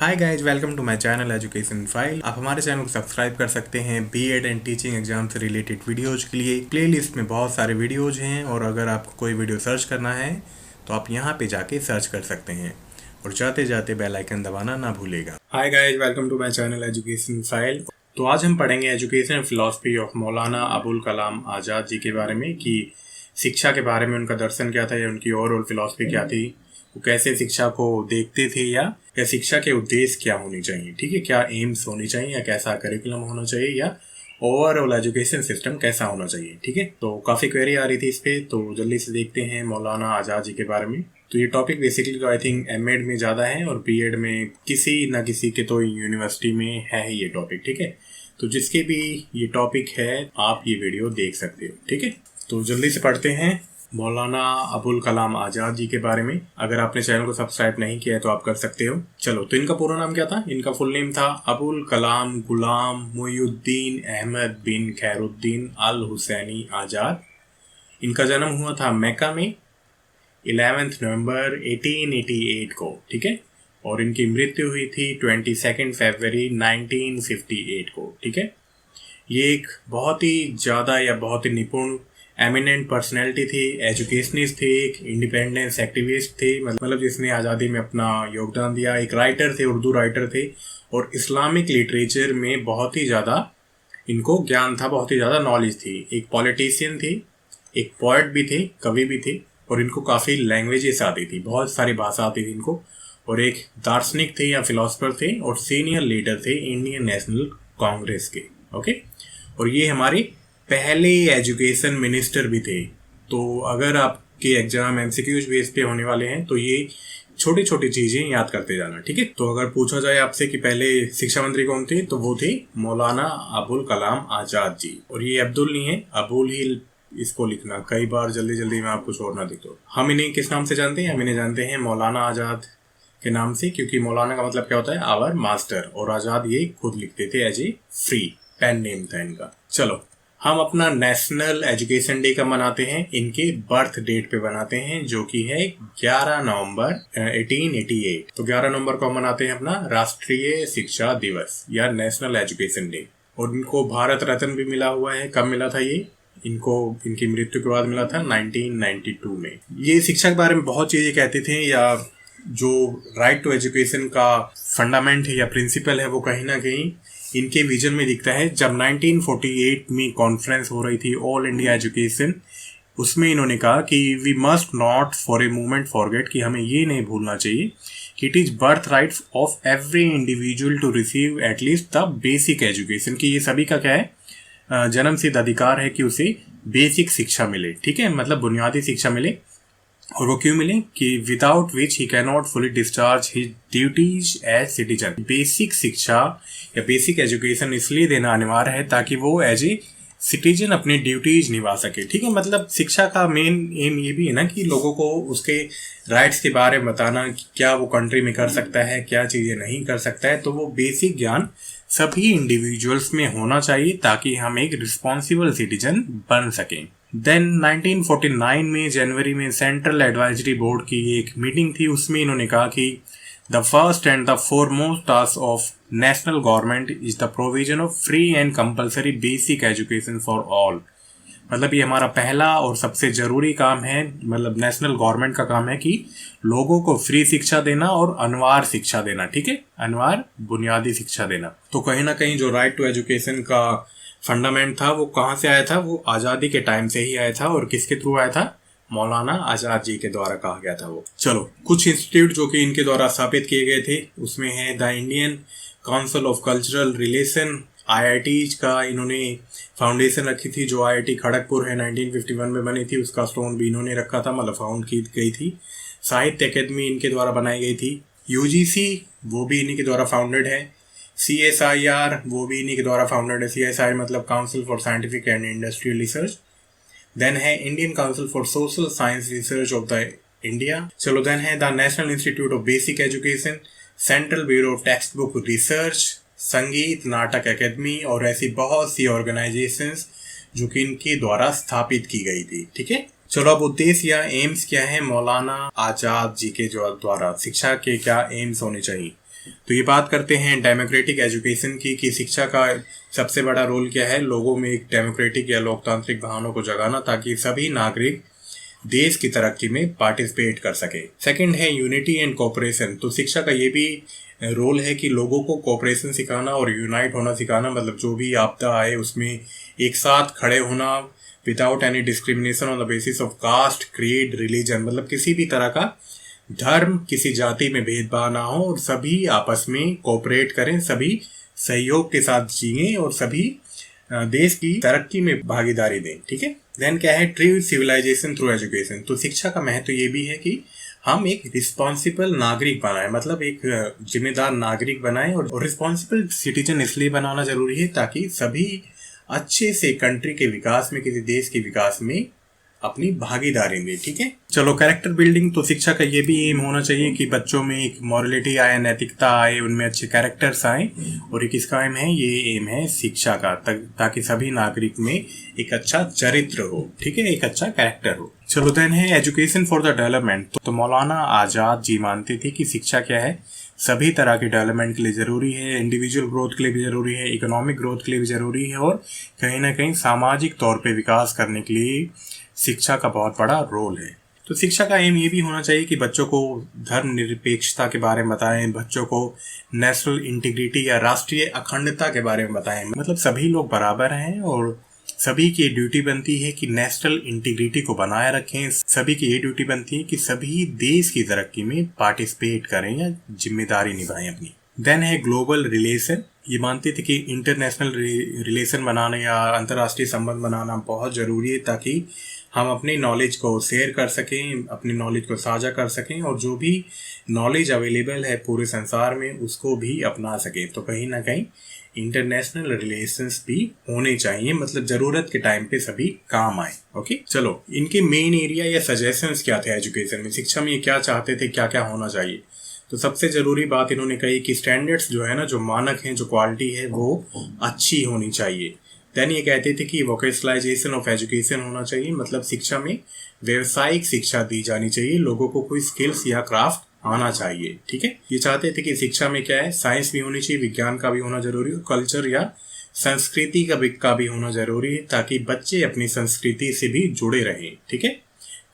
Hi guys, welcome to my channel education file. आप हमारे channel को सब्सक्राइब कर सकते हैं बीएड एंड टीचिंग एग्जाम से रिलेटेड वीडियोज के लिए। प्लेलिस्ट में बहुत सारे वीडियोज हैं और अगर आपको कोई वीडियो सर्च करना है तो आप यहाँ पे जाके सर्च कर सकते हैं और जाते जाते बेल आइकन दबाना ना भूलेगा। Hi guys, welcome to my channel education file. तो आज हम पढ़ेंगे education philosophy of Maulana Abul Kalam Azad ji के बारे में कि शिक्षा के बारे में उनका दर्शन क्या था या उनकी ओवरऑल फिलॉसफी क्या थी, वो कैसे शिक्षा को देखते थे या शिक्षा के उद्देश्य क्या होनी चाहिए, ठीक है, क्या एम्स होनी चाहिए या कैसा करिकुलम होना चाहिए या ओवरऑल एजुकेशन सिस्टम कैसा होना चाहिए। ठीक है, तो काफ़ी क्वेरी आ रही थी इस पे, तो जल्दी से देखते हैं मौलाना आज़ाद जी के बारे में। तो ये टॉपिक बेसिकली तो आई थिंक एमएड में ज़्यादा है और बीएड में किसी न किसी के तो यूनिवर्सिटी में है ही ये टॉपिक। ठीक है, तो जिसके भी ये टॉपिक है आप ये वीडियो देख सकते हो। ठीक है, तो जल्दी से पढ़ते हैं मौलाना अबुल कलाम आज़ाद जी के बारे में। अगर आपने चैनल को सब्सक्राइब नहीं किया है तो आप कर सकते हो। चलो, तो इनका पूरा नाम क्या था? इनका फुल नेम था अबुल कलाम गुलाम मुइनुद्दीन अहमद बिन खैरुद्दीन अल हुसैनी आज़ाद। इनका जन्म हुआ था मक्का में 11 नवंबर 1888 को। ठीक है, और इनकी मृत्यु हुई थी 22 फरवरी 1958 को। ठीक है, ये एक बहुत ही ज़्यादा या बहुत ही निपुण एमिनेंट पर्सनैलिटी थी, एजुकेशनिस्ट थे, एक इंडिपेंडेंस एक्टिविस्ट थे, मतलब जिसने आज़ादी में अपना योगदान दिया। एक राइटर थे, उर्दू राइटर थे और इस्लामिक लिटरेचर में बहुत ही ज़्यादा इनको ज्ञान था, बहुत ही ज़्यादा नॉलेज थी। एक पॉलिटिशियन थे, एक पोएट भी थे, कवि भी थे और इनको काफ़ी लैंग्वेजेस आती थी, बहुत सारी भाषा आती थी इनको। और एक दार्शनिक थे या फिलोसफर थे और सीनियर लीडर थे इंडियन नेशनल कांग्रेस के। ओके, और ये हमारे पहले एजुकेशन मिनिस्टर भी थे। तो अगर आपके एग्जाम एमसीक्यूज बेस पे होने वाले हैं तो ये छोटी छोटी चीज़ें याद करते जाना। ठीक है, तो अगर पूछा जाए आपसे कि पहले शिक्षा मंत्री कौन थे तो वो थे मौलाना अबुल कलाम आज़ाद जी। और ये अब्दुल नहीं है, अबुल ही इसको लिखना, कई बार जल्दी जल्दी में आपको छोड़ ना दिखो। हम इन्हें किस नाम से जानते हैं? हम इन्हें जानते हैं मौलाना आज़ाद के नाम से, क्योंकि मौलाना का मतलब क्या होता है? आवर मास्टर, और आज़ाद ये खुद लिखते थे as a free, pen name था इनका। चलो, हम अपना नेशनल एजुकेशन डे कब मनाते हैं? इनके बर्थ डेट पे बनाते हैं, जो कि है 11 नवंबर 1888। तो 11 नवंबर को हम मनाते हैं अपना राष्ट्रीय शिक्षा दिवस या नेशनल एजुकेशन डे। और इनको भारत रत्न भी मिला हुआ है। कब मिला था ये? इनको इनकी मृत्यु के बाद मिला था 1992 में। ये शिक्षा के बारे में बहुत चीज़ें कहते थे, या जो राइट टू एजुकेशन का फंडामेंट है या प्रिंसिपल है वो कहीं ना कहीं इनके विजन में दिखता है। जब 1948 में कॉन्फ्रेंस हो रही थी ऑल इंडिया एजुकेशन, उसमें इन्होंने कहा कि we must not for a moment forget, कि हमें ये नहीं भूलना चाहिए कि it is birth right of every individual to receive at least the basic education, कि ये सभी का क्या है? जन्म सिद्ध अधिकार है कि उसे बेसिक शिक्षा मिले। ठीक है, मतलब बुनियादी शिक्षा मिले। और वो क्यों मिले? कि without which he can not fully discharge his duties as citizen. Basic शिक्षा या बेसिक एजुकेशन इसलिए देना अनिवार्य है ताकि वो एज ए सिटीजन अपनी ड्यूटीज निभा सके। ठीक है, मतलब शिक्षा का मेन एम ये भी है ना कि लोगों को उसके राइट्स के बारे में बताना, क्या वो कंट्री में कर सकता है, क्या चीज़ें नहीं कर सकता है। तो वो बेसिक ज्ञान सभी इंडिविजुअल्स में होना चाहिए ताकि हम एक रिस्पॉन्सिबल सिटीजन बन सकें। देन 1949 में जनवरी में सेंट्रल एडवाइजरी बोर्ड की एक मीटिंग थी, उसमें इन्होंने कहा कि the first and the foremost task of national government is the provision of free and compulsory basic education for all. मतलब ये हमारा पहला और सबसे ज़रूरी काम है, मतलब नेशनल गवर्नमेंट का काम है कि लोगों को फ्री शिक्षा देना और अनिवार्य शिक्षा देना। ठीक है, अनिवार्य बुनियादी शिक्षा देना। तो कहीं ना कहीं जो राइट टू एजुकेशन का फंडामेंट था वो कहाँ से आया था? वो आज़ादी के टाइम से ही आया था। और किसके थ्रू आया था? मौलाना आज़ाद जी के द्वारा कहा गया था वो। चलो, कुछ इंस्टीट्यूट जो कि इनके द्वारा स्थापित किए गए थे उसमें है the Indian council of cultural relation, IIT का इन्होंने फाउंडेशन रखी थी, जो IIT खड़गपुर है 1951 में बनी थी, उसका स्टोन भी इन्होंने रखा था, मतलब फाउंड की गई थी। साहित्य अकेदमी इनके द्वारा बनाई गई थी। UGC वो भी इन्हीं के द्वारा फाउंडेड है। CSIR वो भी इन्हीं के द्वारा फाउंडेड है। CSIR मतलब council for scientific and industrial research. Then है Indian council for social science research of the India. चलो, देन है the national institute of basic education, central bureau of text book research, Sangeet Natak अकेदमी और ऐसी बहुत सी organisations जो कि इनके द्वारा स्थापित की गई थी। ठीक है, चलो अब उद्देश्य या एम्स क्या है मौलाना आज़ाद जी के जो द्वारा शिक्षा के क्या एम्स होने चाहिए? तो ये बात करते हैं डेमोक्रेटिक एजुकेशन की कि शिक्षा का सबसे बड़ा रोल क्या है, लोगों में एक डेमोक्रेटिक या लोकतांत्रिक भावनाओं को जगाना ताकि सभी नागरिक देश की तरक्की में पार्टिसिपेट कर सके। सेकंड है यूनिटी एंड कोऑपरेशन। तो शिक्षा का ये भी रोल है कि लोगों को कोऑपरेशन सिखाना और यूनाइट होना सिखाना, मतलब जो भी आपदा आए उसमें एक साथ खड़े होना without any discrimination on the basis of caste, creed, religion, मतलब किसी भी तरह का धर्म, किसी जाति में भेदभाव ना हो और सभी आपस में कोऑपरेट करें, सभी सहयोग के साथ जिएं और सभी देश की तरक्की में भागीदारी दें। ठीक है। देन क्या है, ट्रू सिविलाइजेशन थ्रू एजुकेशन। तो शिक्षा का महत्व ये भी है कि हम एक रिस्पॉन्सिबल नागरिक बनाएं, मतलब एक जिम्मेदार नागरिक बनाएं। और रिस्पॉन्सिबल सिटीजन इसलिए बनाना जरूरी है ताकि सभी अच्छे से कंट्री के विकास में, किसी देश के विकास में अपनी भागीदारी दें। ठीक है। चलो, कैरेक्टर बिल्डिंग। तो शिक्षा का ये भी एम होना चाहिए कि बच्चों में एक मॉरलिटी आए, नैतिकता आए, उनमें अच्छे कैरेक्टर्स आए। और एक इसका एम है, ये एम है शिक्षा का, ताकि सभी नागरिक में एक अच्छा चरित्र हो। ठीक है, एक अच्छा कैरेक्टर हो। चलो, देन है एजुकेशन फॉर द डेवलपमेंट। तो मौलाना आजाद जी मानते थे कि शिक्षा क्या है, सभी तरह के डेवलपमेंट के लिए जरूरी है, इंडिविजुअल ग्रोथ के लिए भी जरूरी है, इकोनॉमिक ग्रोथ के लिए भी जरूरी है और कहीं ना कहीं सामाजिक तौर पे विकास करने के लिए शिक्षा का बहुत बड़ा रोल है। तो शिक्षा का एम ये भी होना चाहिए कि बच्चों को धर्मनिरपेक्षता के बारे में बताएं, बच्चों को नेशनल इंटीग्रिटी या राष्ट्रीय अखंडता के बारे में बताएं, मतलब सभी लोग बराबर हैं और सभी की ड्यूटी बनती है कि नेशनल इंटीग्रिटी को बनाए रखें। सभी की ये ड्यूटी बनती है कि सभी देश की तरक्की में पार्टिसिपेट करें या जिम्मेदारी निभाएं अपनी। देन है ग्लोबल रिलेशन। ये मानते थे कि इंटरनेशनल रिलेशन बनाना या अंतर्राष्ट्रीय संबंध बनाना बहुत जरूरी है ताकि हम अपनी नॉलेज को शेयर कर सकें, अपनी नॉलेज को साझा कर सकें और जो भी नॉलेज अवेलेबल है पूरे संसार में उसको भी अपना सकें। तो कहीं ना कहीं इंटरनेशनल रिलेशंस भी होने चाहिए, मतलब जरूरत के टाइम पे सभी काम आए। ओके। चलो, इनके मेन एरिया या सजेशंस क्या थे एजुकेशन में, शिक्षा में ये क्या चाहते थे, क्या क्या होना चाहिए। तो सबसे जरूरी बात इन्होंने कही कि स्टैंडर्ड्स जो है ना, जो मानक हैं, जो क्वालिटी है वो अच्छी होनी चाहिए। देन ये कहते थे कि वोकेशनलाइजेशन ऑफ एजुकेशन होना चाहिए, मतलब शिक्षा में व्यवसायिक शिक्षा दी जानी चाहिए, लोगों को कोई स्किल्स या क्राफ्ट आना चाहिए। ठीक है। ये चाहते थे कि शिक्षा में क्या है, साइंस भी होनी चाहिए, विज्ञान का भी होना जरूरी है, कल्चर या संस्कृति का भी होना जरूरी है ताकि बच्चे अपनी संस्कृति से भी जुड़े रहें। ठीक है।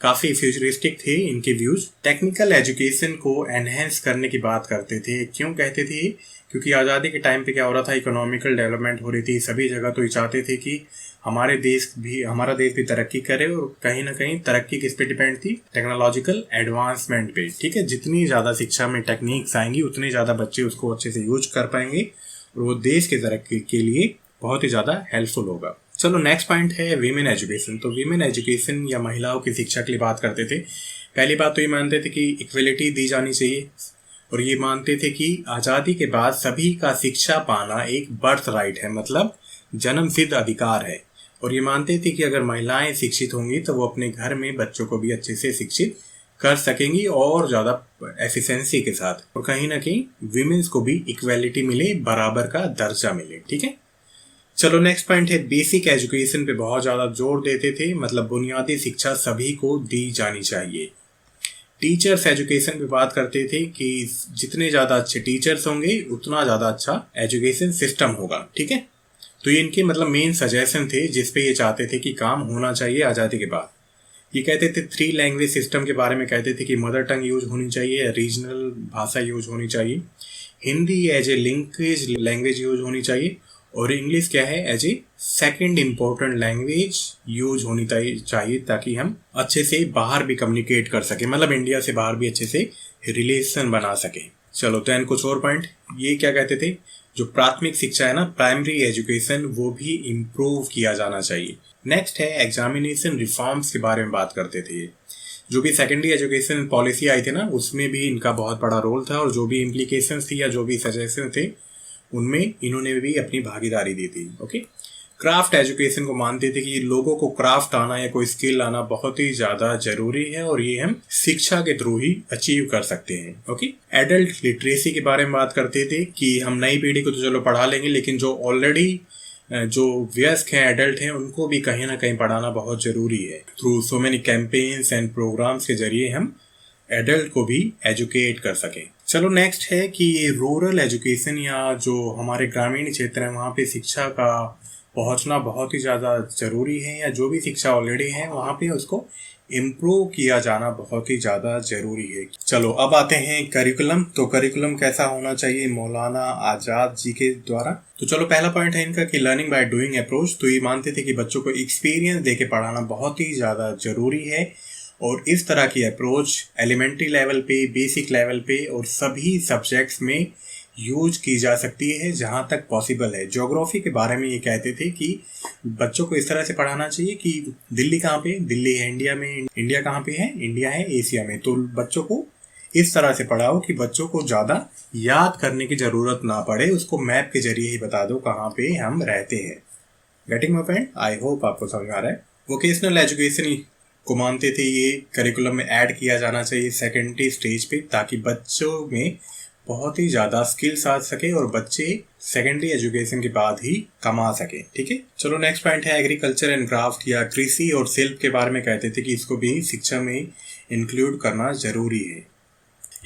काफी फ्यूचरिस्टिक थे इनके व्यूज। टेक्निकल एजुकेशन को एनहेंस करने की बात करते थे। क्यों कहते थे? क्योंकि आज़ादी के टाइम पे क्या हो रहा था, इकोनॉमिकल डेवलपमेंट हो रही थी सभी जगह। तो ये चाहते थे कि हमारा देश भी तरक्की करे और कहीं ना कहीं तरक्की किस पे डिपेंड थी, टेक्नोलॉजिकल एडवांसमेंट पे। ठीक है। जितनी ज़्यादा शिक्षा में टेक्निक्स आएंगी उतने ज़्यादा बच्चे उसको अच्छे से यूज कर पाएंगे और वो देश की तरक्की के लिए बहुत ही ज़्यादा हेल्पफुल होगा। चलो, नेक्स्ट पॉइंट है वीमेन एजुकेशन। तो वीमेन एजुकेशन या महिलाओं की शिक्षा के लिए बात करते थे। पहली बात तो ये मानते थे कि इक्वलिटी दी जानी चाहिए और ये मानते थे कि आज़ादी के बाद सभी का शिक्षा पाना एक बर्थ राइट है, मतलब जन्म सिद्ध अधिकार है। और ये मानते थे कि अगर महिलाएं शिक्षित होंगी तो वो अपने घर में बच्चों को भी अच्छे से शिक्षित कर सकेंगी और ज़्यादा एफिशिएंसी के साथ, और कहीं ना कहीं वीमेन्स को भी इक्वलिटी मिले, बराबर का दर्जा मिले। ठीक है। चलो, नेक्स्ट पॉइंट है बेसिक एजुकेशन पे बहुत ज़्यादा जोर देते थे, मतलब बुनियादी शिक्षा सभी को दी जानी चाहिए। टीचर्स एजुकेशन पे बात करते थे कि जितने ज़्यादा अच्छे टीचर्स होंगे उतना ज़्यादा अच्छा एजुकेशन सिस्टम होगा। ठीक है। तो ये इनके मतलब मेन सजेशन थे जिसपे ये चाहते थे कि काम होना चाहिए आज़ादी के बाद। ये कहते थे 3 लैंग्वेज सिस्टम के बारे में कहते थे कि मदर टंग यूज होनी चाहिए, रीजनल भाषा यूज होनी चाहिए, Hindi as a linkage language use होनी चाहिए और इंग्लिश क्या है as a second important language use होनी चाहिए ताकि हम अच्छे से बाहर भी कम्युनिकेट कर सकें, मतलब इंडिया से बाहर भी अच्छे से रिलेशन बना सकें। चलो, तो कुछ और पॉइंट ये क्या कहते थे, जो प्राथमिक शिक्षा है ना, प्राइमरी एजुकेशन, वो भी इम्प्रूव किया जाना चाहिए। नेक्स्ट है एग्जामिनेशन रिफॉर्म्स के बारे में बात करते थे। जो भी सेकेंडरी एजुकेशन पॉलिसी आई थी ना, उसमें भी इनका बहुत बड़ा रोल था और जो भी इम्प्लीकेशंस थी या जो भी सजेशन थे उनमें इन्होंने भी अपनी भागीदारी दी थी। ओके। क्राफ्ट एजुकेशन को मानते थे कि लोगों को क्राफ्ट आना या कोई स्किल आना बहुत ही ज़्यादा जरूरी है और ये हम शिक्षा के थ्रू ही अचीव कर सकते हैं। ओके। एडल्ट लिटरेसी के बारे में बात करते थे कि हम नई पीढ़ी को तो चलो पढ़ा लेंगे, लेकिन जो ऑलरेडी जो वयस्क हैं, एडल्ट हैं, उनको भी कहीं ना कहीं पढ़ाना बहुत ज़रूरी है। Through so many campaigns and programmes के जरिए हम एडल्ट को भी एजुकेट कर सकें। चलो नेक्स्ट है कि ये रूरल एजुकेशन या जो हमारे ग्रामीण क्षेत्र है वहाँ पे शिक्षा का पहुँचना बहुत ही ज़्यादा ज़रूरी है, या जो भी शिक्षा ऑलरेडी है वहाँ पे उसको इम्प्रूव किया जाना बहुत ही ज़्यादा ज़रूरी है। चलो अब आते हैं करिकुलम। तो करिकुलम कैसा होना चाहिए मौलाना आज़ाद जी के द्वारा। तो चलो पहला पॉइंट है इनका कि लर्निंग बाय डूइंग अप्रोच। तो ये मानते थे कि बच्चों को एक्सपीरियंस दे के पढ़ाना बहुत ही ज़्यादा ज़रूरी है, और इस तरह की अप्रोच एलिमेंट्री लेवल पे, बेसिक लेवल पे और सभी सब्जेक्ट्स में यूज की जा सकती है जहाँ तक पॉसिबल है। ज्योग्राफी के बारे में ये कहते थे कि बच्चों को इस तरह से पढ़ाना चाहिए कि दिल्ली कहाँ पे, दिल्ली है इंडिया में, इंडिया कहाँ पे है, इंडिया है एशिया में। तो बच्चों को इस तरह से पढ़ाओ कि बच्चों को ज़्यादा याद करने की ज़रूरत ना पड़े, उसको मैप के जरिए ही बता दो कहाँ पे हम रहते हैं। Getting my point? I hope आपको समझ आ रहा है। वोकेशनल एजुकेशन को मानते थे ये करिकुलम में ऐड किया जाना चाहिए सेकेंडरी स्टेज पे, ताकि बच्चों में बहुत ही ज़्यादा स्किल्स आ सके और बच्चे सेकेंडरी एजुकेशन के बाद ही कमा सके। ठीक है, चलो नेक्स्ट पॉइंट है एग्रीकल्चर एंड क्राफ्ट या कृषि और शिल्प के बारे में कहते थे कि इसको भी शिक्षा में इंक्लूड करना ज़रूरी है।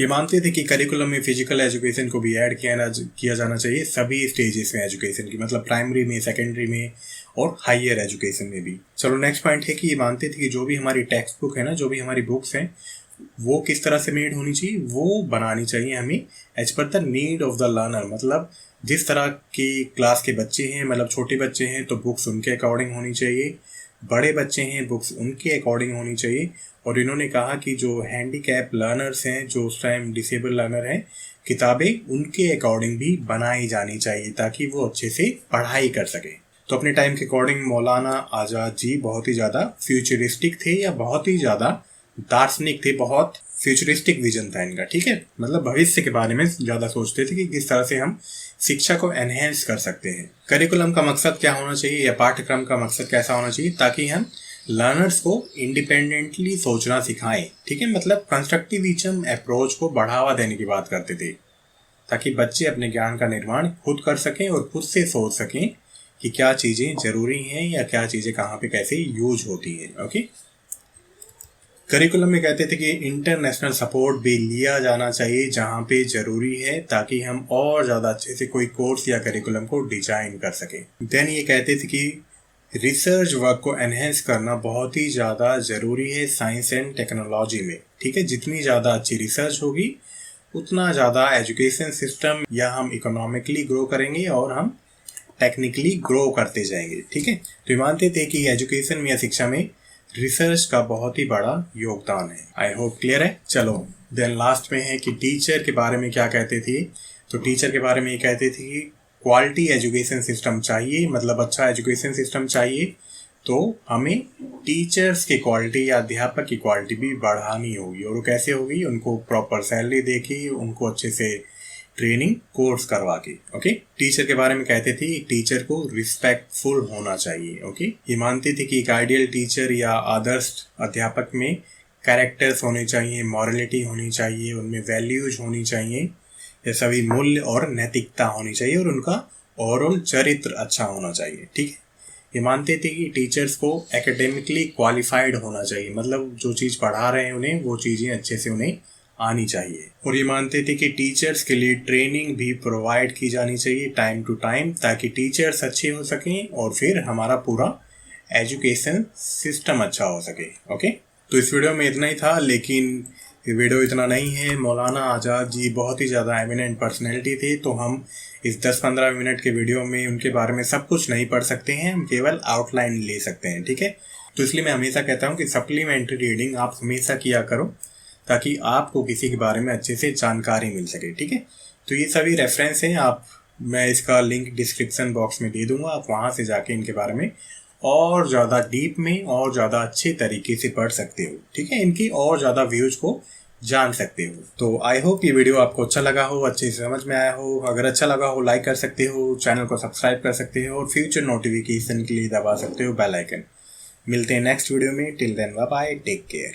ये मानते थे कि करिकुलम में फिजिकल एजुकेशन को भी ऐड किया जाना चाहिए सभी स्टेजेस में एजुकेशन की, मतलब प्राइमरी में, सेकेंडरी में और हायर एजुकेशन में भी। चलो नेक्स्ट पॉइंट है कि ये मानते थे कि जो भी हमारी टेक्स्ट बुक है ना, जो भी हमारी बुक्स हैं, वो किस तरह से मेड होनी चाहिए, वो बनानी चाहिए हमें as per the need of the learner. मतलब जिस तरह की क्लास के बच्चे हैं, मतलब छोटे बच्चे हैं तो बुक्स उनके अकॉर्डिंग होनी चाहिए, बड़े बच्चे हैं बुक्स उनके अकॉर्डिंग होनी चाहिए। और इन्होंने कहा कि जो हैंडीकैप लर्नर्स हैं, जो उस टाइम डिसेबल लर्नर हैं, किताबें उनके अकॉर्डिंग भी बनाई जानी चाहिए ताकि वो अच्छे से पढ़ाई कर सके। तो अपने टाइम के अकॉर्डिंग मौलाना आज़ाद जी बहुत ही ज़्यादा फ्यूचरिस्टिक थे, या बहुत ही ज़्यादा दार्शनिक थे, बहुत फ्यूचरिस्टिक विजन था इनका। ठीक है, मतलब भविष्य के बारे में ज़्यादा सोचते थे कि किस तरह से हम शिक्षा को एनहेंस कर सकते हैं। करिकुलम का मकसद क्या होना चाहिए, या पाठ्यक्रम का मकसद कैसा होना चाहिए, ताकि हम लर्नर्स को इंडिपेंडेंटली सोचना सिखाएं। ठीक है, मतलब कंस्ट्रक्टिविज्म अप्रोच को बढ़ावा देने की बात करते थे, ताकि बच्चे अपने ज्ञान का निर्माण खुद कर सकें और खुद से सोच सकें कि क्या चीज़ें ज़रूरी हैं या क्या चीज़ें कहाँ पे कैसे यूज होती हैं। ओके, करिकुलम में कहते थे कि इंटरनेशनल सपोर्ट भी लिया जाना चाहिए जहाँ पे ज़रूरी है, ताकि हम और ज़्यादा अच्छे से कोई कोर्स या करिकुलम को डिजाइन कर सकें। देन ये कहते थे कि रिसर्च वर्क को एनहेंस करना बहुत ही ज़्यादा ज़रूरी है साइंस एंड टेक्नोलॉजी में। ठीक है, जितनी ज़्यादा अच्छी रिसर्च होगी उतना ज़्यादा एजुकेशन सिस्टम या हम इकोनॉमिकली ग्रो करेंगे और हम टेक्निकली ग्रो करते जाएंगे। ठीक है, तो मानते थे कि एजुकेशन में या शिक्षा में रिसर्च का बहुत ही बड़ा योगदान है। आई होप क्लियर है। चलो देन लास्ट में है कि टीचर के बारे में क्या कहते थे। तो टीचर के बारे में ये कहते थे कि क्वालिटी एजुकेशन सिस्टम चाहिए, मतलब अच्छा एजुकेशन सिस्टम चाहिए, तो हमें टीचर्स की क्वालिटी या अध्यापक की क्वालिटी भी बढ़ानी होगी। और वो कैसे होगी, उनको प्रॉपर सैलरी देके, उनको अच्छे से ट्रेनिंग कोर्स करवा के। ओके, टीचर के बारे में कहते थे टीचर को रिस्पेक्टफुल होना चाहिए। ओके, ये मानते थे कि एक आइडियल टीचर या आदर्श अध्यापक में कैरेक्टर्स होने चाहिए, मॉरलिटी होनी चाहिए, उनमें वैल्यूज होनी चाहिए, ये सभी मूल्य और नैतिकता होनी चाहिए, और उनका ओवरऑल चरित्र अच्छा होना चाहिए। ठीक है, ये मानते थे कि टीचर्स को एकेडमिकली क्वालिफाइड होना चाहिए, मतलब जो चीज़ पढ़ा रहे हैं उन्हें वो चीज़ें अच्छे से उन्हें आनी चाहिए। और ये मानते थे कि टीचर्स के लिए ट्रेनिंग भी प्रोवाइड की जानी चाहिए टाइम टू टाइम, ताकि टीचर्स अच्छे हो सकें और फिर हमारा पूरा एजुकेशन सिस्टम अच्छा हो सके। ओके, तो इस वीडियो में इतना ही था, लेकिन ये वीडियो इतना नहीं है। मौलाना आज़ाद जी बहुत ही ज़्यादा एमिनेंट पर्सनैलिटी थे, तो हम इस 10-15 मिनट के वीडियो में उनके बारे में सब कुछ नहीं पढ़ सकते हैं, हम केवल आउटलाइन ले सकते हैं। ठीक है, तो इसलिए मैं हमेशा कहता हूँ कि सप्लीमेंट्री रीडिंग आप हमेशा किया करो, ताकि आपको किसी के बारे में अच्छे से जानकारी मिल सके। ठीक है, तो ये सभी रेफरेंस हैं, मैं इसका लिंक डिस्क्रिप्शन बॉक्स में दे दूंगा, आप वहाँ से जाके इनके बारे में और ज़्यादा डीप में और ज़्यादा अच्छे तरीके से पढ़ सकते हो। ठीक है, इनकी और ज़्यादा व्यूज को जान सकते हो। तो आई होप ये वीडियो आपको अच्छा लगा हो, अच्छे से समझ में आया हो। अगर अच्छा लगा हो लाइक कर सकते हो, चैनल को सब्सक्राइब कर सकते हो और फ्यूचर नोटिफिकेशन के लिए दबा सकते हो बेल आइकन। मिलते हैं नेक्स्ट वीडियो में। Till then bye bye, take care.